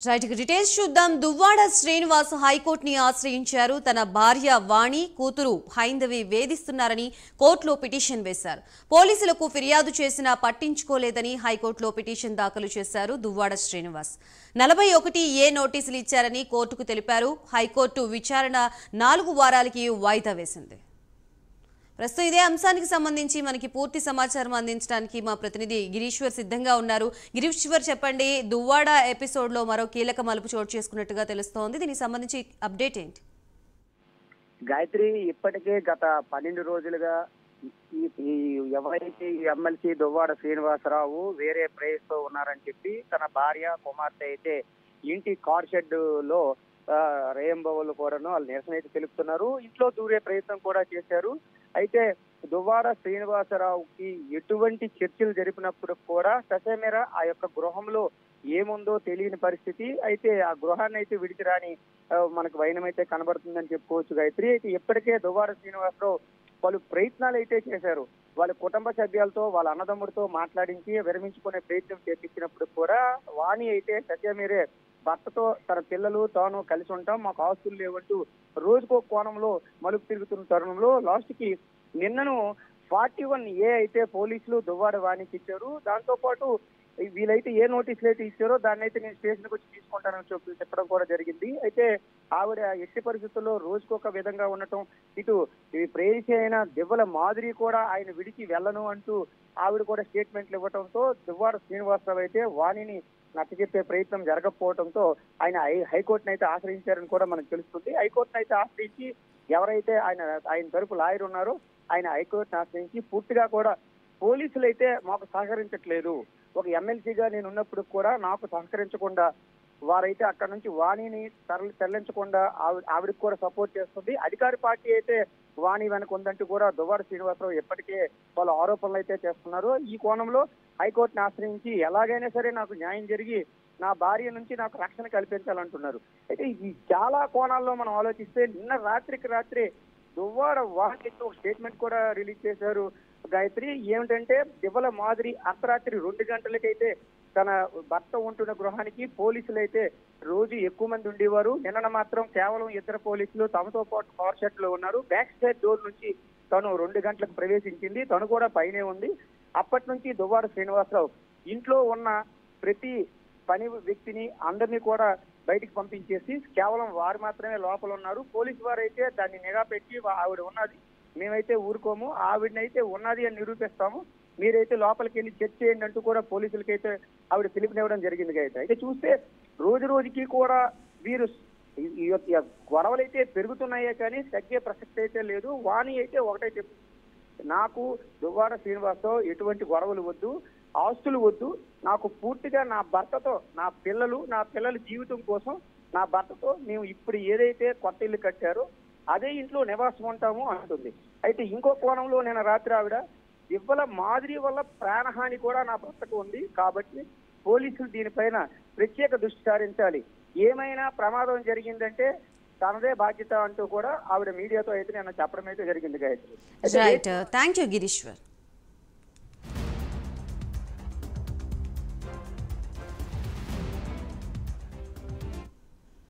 Right details చూద్దాం. దువ్వాడ శ్రీనివాస్ హైకోర్టుని ఆశ్రయించారు. తన భార్య వాణి, కూతురు హైందవి వేధిస్తున్నారని కోర్టులో పిటిషన్ వేశారు. పోలీసులకు ఫిర్యాదు చేసినా పట్టించుకోలేదని హైకోర్టులో పిటిషన్ దాఖలు చేశారు దువ్వాడ శ్రీనివాస్. 41A నోటీసులు ఇచ్చారని కోర్టుకు తెలిపారు. హైకోర్టు విచారణ 4 వారాలకి వాయిదా వేసింది. ప్రస్తుతం ఇదే అంశానికి సంబంధించి మనకి పూర్తి సమాచారం అందించడానికి మా ప్రతినిధి గిరీశ్వర్ సిద్ధంగా ఉన్నారు. గిరీశ్వర్, చెప్పండి, దువ్వాడ ఎపిసోడ్లో మరో కీలక మలుపు చోటు చేసుకున్నట్టుగా తెలుస్తోంది. దీనికి సంబంధించి అప్డేట్ ఏంటి? గాయత్రి, ఇప్పటికే గత 12 రోజులుగా ఎవరైతే ఈ ఎమ్మెల్సీ దువ్వాడ శ్రీనివాసరావు వేరే ప్లేస్ తో ఉన్నారని చెప్పి తన భార్య కుమార్తె అయితే ఇంటి కార్ షెడ్ లో రేయంబవళ్ళు కూడాను వాళ్ళు నిరసన అయితే తెలుపుతున్నారు. ఇంట్లో దూరే ప్రయత్నం కూడా చేశారు. అయితే దువ్వాడ శ్రీనివాసరావుకి ఎటువంటి చర్చలు జరిపినప్పుడు కూడా ససేమేర ఆ యొక్క గృహంలో ఏముందో తెలియని పరిస్థితి. అయితే ఆ గృహాన్ని అయితే విడిచిరాని మనకు వైనం అయితే కనబడుతుందని చెప్పుకోవచ్చు గాయత్రి. అయితే ఇప్పటికే దువ్వాడ శ్రీనివాసరావు పలు ప్రయత్నాలు అయితే చేశారు. వాళ్ళ కుటుంబ సభ్యులతో వాళ్ళ అన్నదమ్ముడితో మాట్లాడించి విరమించుకునే ప్రయత్నం చేపించినప్పుడు కూడా వాణి అయితే సత్యమీరే భర్తతో తన పిల్లలు తాను కలిసి ఉంటాం, మాకు ఆస్తులు లేవంటూ రోజుకో కోణంలో మలుపు తిరుగుతున్న తరుణంలో లాస్ట్ కి నిన్నను 41A అయితే పోలీసులు దువ్వాడ వాణికి ఇచ్చారు. దాంతో పాటు వీళ్ళైతే ఏ నోటీసులు అయితే ఇచ్చారో దాన్ని అయితే నేను స్టేషన్కి వచ్చి తీసుకుంటానని చెప్పడం కూడా జరిగింది. అయితే ఆవిడ ఎట్టి పరిస్థితుల్లో రోజుకొక విధంగా ఉండటం, ఇటు ప్రేయసి అయిన దివ్వల మాధురి కూడా ఆయన విడిచి వెళ్ళను అంటూ ఆవిడ కూడా స్టేట్మెంట్లు ఇవ్వడంతో దువ్వాడ శ్రీనివాసరావు అయితే వాణిని నచ్చజెప్పే ప్రయత్నం జరగకపోవడంతో ఆయన హైకోర్టును అయితే ఆశ్రయించారని కూడా మనకు తెలుస్తుంది. హైకోర్టును అయితే ఆశ్రయించి ఎవరైతే ఆయన తరపు లాయర్ ఉన్నారో ఆయన హైకోర్టును ఆశ్రయించి పూర్తిగా కూడా పోలీసులు అయితే మాకు సహకరించట్లేదు, ఒక ఎమ్మెల్సీగా నేను ఉన్నప్పుడు కూడా నాకు సహకరించకుండా వారైతే అక్కడ నుంచి వాణిని తరలించకుండా ఆవిడకి కూడా సపోర్ట్ చేస్తుంది. అధికార పార్టీ అయితే వాణి వెనక ఉందంటూ కూడా దువ్వాడ శ్రీనివాసరావు ఇప్పటికే వాళ్ళ ఆరోపణలు అయితే చేస్తున్నారు. ఈ కోణంలో హైకోర్టును ఆశ్రయించి ఎలాగైనా సరే నాకు న్యాయం జరిగి నా భార్య నుంచి నాకు రక్షణ కల్పించాలంటున్నారు. అయితే ఈ చాలా కోణాల్లో మనం ఆలోచిస్తే నిన్న రాత్రికి రాత్రే దువ్వాడ వాణి ఒక స్టేట్మెంట్ కూడా రిలీజ్ చేశారు గాయత్రి. ఏమిటంటే దివ్వల మాదిరి అర్ధరాత్రి 2 గంటలకైతే తన భర్త ఉంటున్న గృహానికి పోలీసులు అయితే రోజు ఎక్కువ మంది ఉండేవారు. నిన్న మాత్రం కేవలం 2 పోలీసులు తమతో పాటు కార్ షెడ్ లో ఉన్నారు. బ్యాక్ సైడ్ డోర్ నుంచి తను 2 గంటలకు ప్రవేశించింది, తను కూడా పైనే ఉంది. అప్పటి నుంచి దువ్వాడ శ్రీనివాసరావు ఇంట్లో ఉన్న ప్రతి పని వ్యక్తిని అందరినీ కూడా బయటికి పంపించేసి కేవలం వారు మాత్రమే లోపల ఉన్నారు. పోలీసు వారు అయితే దాన్ని నిఘా పెట్టి ఆవిడ ఉన్నది, మేమైతే ఊరుకోము, ఆవిడనైతే ఉన్నది అని నిరూపిస్తాము, మీరైతే లోపలికి వెళ్ళి చెక్ చేయండి అంటూ కూడా పోలీసులకైతే ఆవిడ పిలుపునివ్వడం జరిగింది. అయితే చూస్తే రోజు రోజుకి కూడా వీరు గొడవలు అయితే పెరుగుతున్నాయే కానీ తగ్గే ప్రసక్తి అయితే లేదు. వాణి అయితే ఒకటే చెప్తుంది, నాకు దువ్వాడ శ్రీనివాసతో ఎటువంటి గొడవలు వద్దు, ఆస్తులు వద్దు, నాకు పూర్తిగా నా భర్తతో నా పిల్లల జీవితం కోసం నా భర్తతో మేము ఇప్పుడు ఏదైతే కొత్త ఇల్లు కట్టారో అదే ఇంట్లో నివాసం ఉంటాము అంటుంది. అయితే ఇంకో కోణంలో నేను రాత్రి ఆవిడ దివ్వల మాదిరి వల్ల ప్రాణహాని కూడా నా భర్తకు ఉంది కాబట్టి పోలీసులు దీనిపైన ప్రత్యేక దృష్టి సారించాలి, ఏమైనా ప్రమాదం జరిగిందంటే తనదే బాధ్యత అంటూ కూడా ఆవిడ మీడియాతో అయితే నేను చెప్పడం అయితే జరిగింది Gayatri. Right, thank you Gireeshwar.